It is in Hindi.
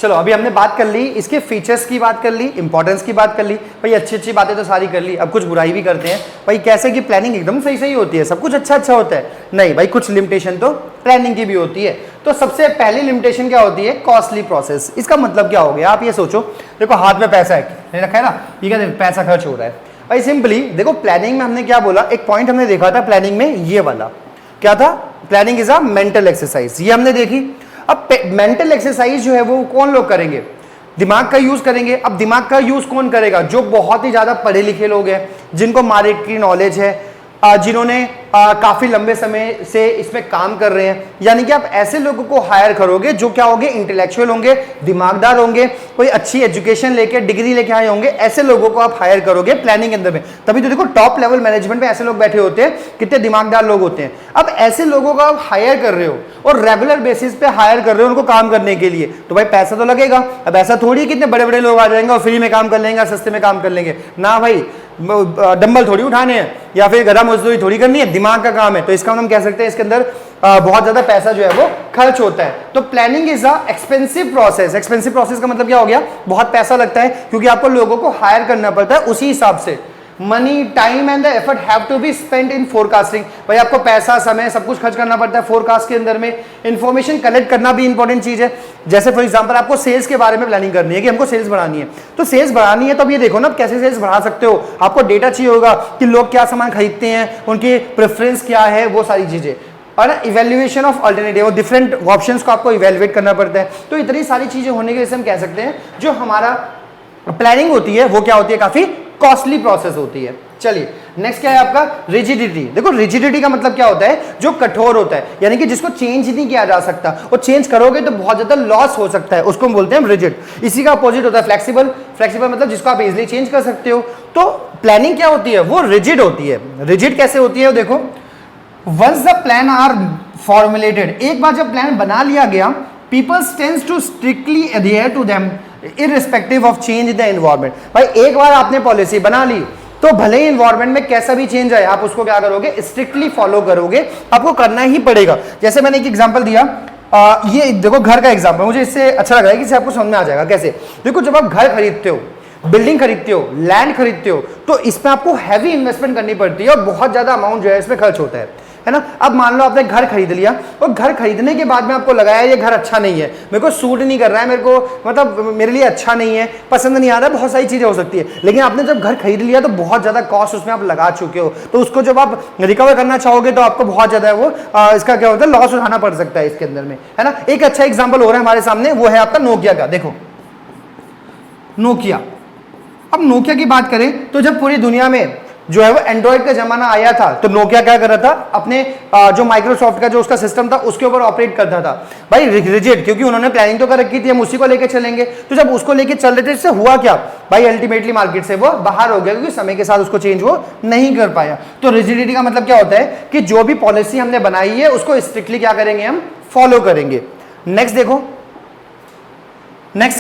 चलो अभी हमने बात कर ली, इसके फीचर्स की बात कर ली, इंपॉर्टेंस की बात कर ली, भाई अच्छी अच्छी बातें तो सारी कर ली। अब कुछ बुराई भी करते हैं भाई, कैसे कि प्लानिंग एकदम सही सही होती है, सब कुछ अच्छा अच्छा होता है, नहीं भाई कुछ लिमिटेशन तो प्लानिंग की भी होती है। तो सबसे पहली लिमिटेशन क्या होती है, कॉस्टली प्रोसेस। इसका मतलब क्या हो गया, आप ये सोचो, देखो हाथ में पैसा है रखा है ना, ये क्या पैसा खर्च हो रहा है भाई। सिंपली देखो प्लानिंग में हमने क्या बोला, एक पॉइंट हमने देखा था प्लानिंग में, ये वाला क्या था, planning is a mental exercise, ये हमने देखी। अब मेंटल एक्सरसाइज जो है वो कौन लोग करेंगे, दिमाग का यूज करेंगे। अब दिमाग का यूज कौन करेगा, जो बहुत ही ज्यादा पढ़े लिखे लोग हैं, जिनको मार्केट की नॉलेज है, जिन्होंने काफी लंबे समय से इसमें काम कर रहे हैं। यानी कि आप ऐसे लोगों को हायर करोगे जो क्या होंगे, इंटेलेक्चुअल होंगे, दिमागदार होंगे, कोई अच्छी एजुकेशन लेके डिग्री लेके आए होंगे, ऐसे लोगों को आप हायर करोगे प्लानिंग के अंदर में। तभी तो देखो टॉप लेवल मैनेजमेंट में ऐसे लोग बैठे होते हैं, कितने दिमागदार लोग होते हैं। अब ऐसे लोगों को आप हायर कर रहे हो और रेगुलर बेसिस पे हायर कर रहे हो उनको काम करने के लिए, तो भाई पैसा तो लगेगा। अब ऐसा थोड़ी कितने बड़े बड़े लोग आ जाएंगे और फ्री में काम कर लेंगे, सस्ते में काम कर लेंगे ना भाई, डंबल थोड़ी उठाने हैं या फिर गधा मजदूरी थोड़ी करनी है, दिमाग का काम है। तो इसका हम कह सकते हैं इसके अंदर बहुत ज्यादा पैसा जो है वो खर्च होता है। तो planning is a expensive process. Expensive process का मतलब क्या हो गया, बहुत पैसा लगता है, क्योंकि आपको लोगों को हायर करना पड़ता है उसी हिसाब से। Money, time and the effort have to be spent in forecasting. भाई आपको पैसा, समय सब कुछ खर्च करना पड़ता है फोरकास्ट के अंदर में। इंफॉर्मेशन कलेक्ट करना भी इंपॉर्टेंट चीज है। जैसे फॉर एग्जांपल आपको सेल्स के बारे में प्लानिंग करनी है कि हमको सेल्स बढ़ानी है, तो सेल्स बढ़ानी है तो अब ये देखो ना आप कैसे सेल्स बढ़ा सकते हो। आपको डेटा चाहिए होगा कि लोग क्या सामान खरीदते हैं, उनकी प्रेफरेंस क्या है, वो सारी चीजें। और evaluation of alternative, different options को आपको इवेल्युएट करना पड़ता है। तो इतनी सारी चीजें होने के वजह से हम कह सकते हैं जो हमारा प्लानिंग होती है वो क्या होती है, काफी कॉस्टली प्रोसेस होती है। चलिए नेक्स्ट क्या है आपका, रिजिडिटी। देखो रिजिडिटी का मतलब क्या होता है, जो कठोर होता है, यानी कि जिसको चेंज नहीं किया जा सकता, और चेंज करोगे तो बहुत ज्यादा लॉस हो सकता है, उसको हम बोलते हैं रिजिड। इसी का अपोजिट होता है फ्लेक्सिबल। फ्लेक्सिबल मतलब जिसको आप इजीली चेंज कर सकते हो। तो प्लानिंग क्या होती है, वो रिजिड होती है। रिजिड कैसे होती है, देखो once the plan are formulated, एक बार जब प्लान बना लिया गया, people tends to strictly adhere to them irrespective of change in the environment. भाई एक बार आपने पॉलिसी बना ली तो भले ही एनवायरनमेंट में कैसा भी चेंज आए, आप उसको क्या करोगे, स्ट्रिक्टली फॉलो करोगे, आपको करना ही पड़ेगा। जैसे मैंने एक एग्जांपल दिया, ये देखो घर का एग्जांपल, मुझे इससे अच्छा लग रहा है कि इससे आपको समझ में आ जाएगा कैसे। देखो जब आप घर खरीदते हो, बिल्डिंग खरीदते हो, लैंड खरीदते हो, तो इसमें आपको हैवी इन्वेस्टमेंट करनी पड़ती है और बहुत ज्यादा अमाउंट जो है इसमें खर्च होता है ना। अब मान लो आपने घर खरीद लिया और घर खरीदने के बाद में आपको लगाया ये घर अच्छा नहीं है, मेरे को सूट नहीं कर रहा है, मेरे को मतलब मेरे लिए अच्छा नहीं है, पसंद नहीं आ रहा है, बहुत सारी चीजें हो सकती है। लेकिन आपने जब घर खरीद लिया तो बहुत ज्यादा कॉस्ट उसमें आप लगा चुके हो, तो उसको जब आप रिकवर करना चाहोगे तो आपको बहुत ज्यादा वो इसका क्या होता है, लॉस उठाना पड़ सकता है इसके अंदर में, है ना। एक अच्छा एग्जाम्पल हो रहा है हमारे सामने, वो है आपका नोकिया का। देखो नोकिया, अब नोकिया की बात करें तो जब पूरी दुनिया में जो है वो एंड्रॉइड का जमाना आया था, तो नोकिया क्या कर रहा था, अपने जो माइक्रोसॉफ्ट का जो उसका सिस्टम था उसके ऊपर ऑपरेट करता था भाई रिजिड, क्योंकि उन्होंने प्लानिंग तो कर रखी थी हम उसी को लेके चलेंगे। तो जब उसको लेके चल रहे थे, इससे हुआ क्या भाई, अल्टीमेटली मार्केट से वो बाहर हो गया, क्योंकि समय के साथ उसको चेंज वो नहीं कर पाया। तो रिजिडिटी का मतलब क्या होता है कि जो भी पॉलिसी हमने बनाई है उसको स्ट्रिक्टली क्या करेंगे, हम फॉलो करेंगे। नेक्स्ट देखो, नेक्स्ट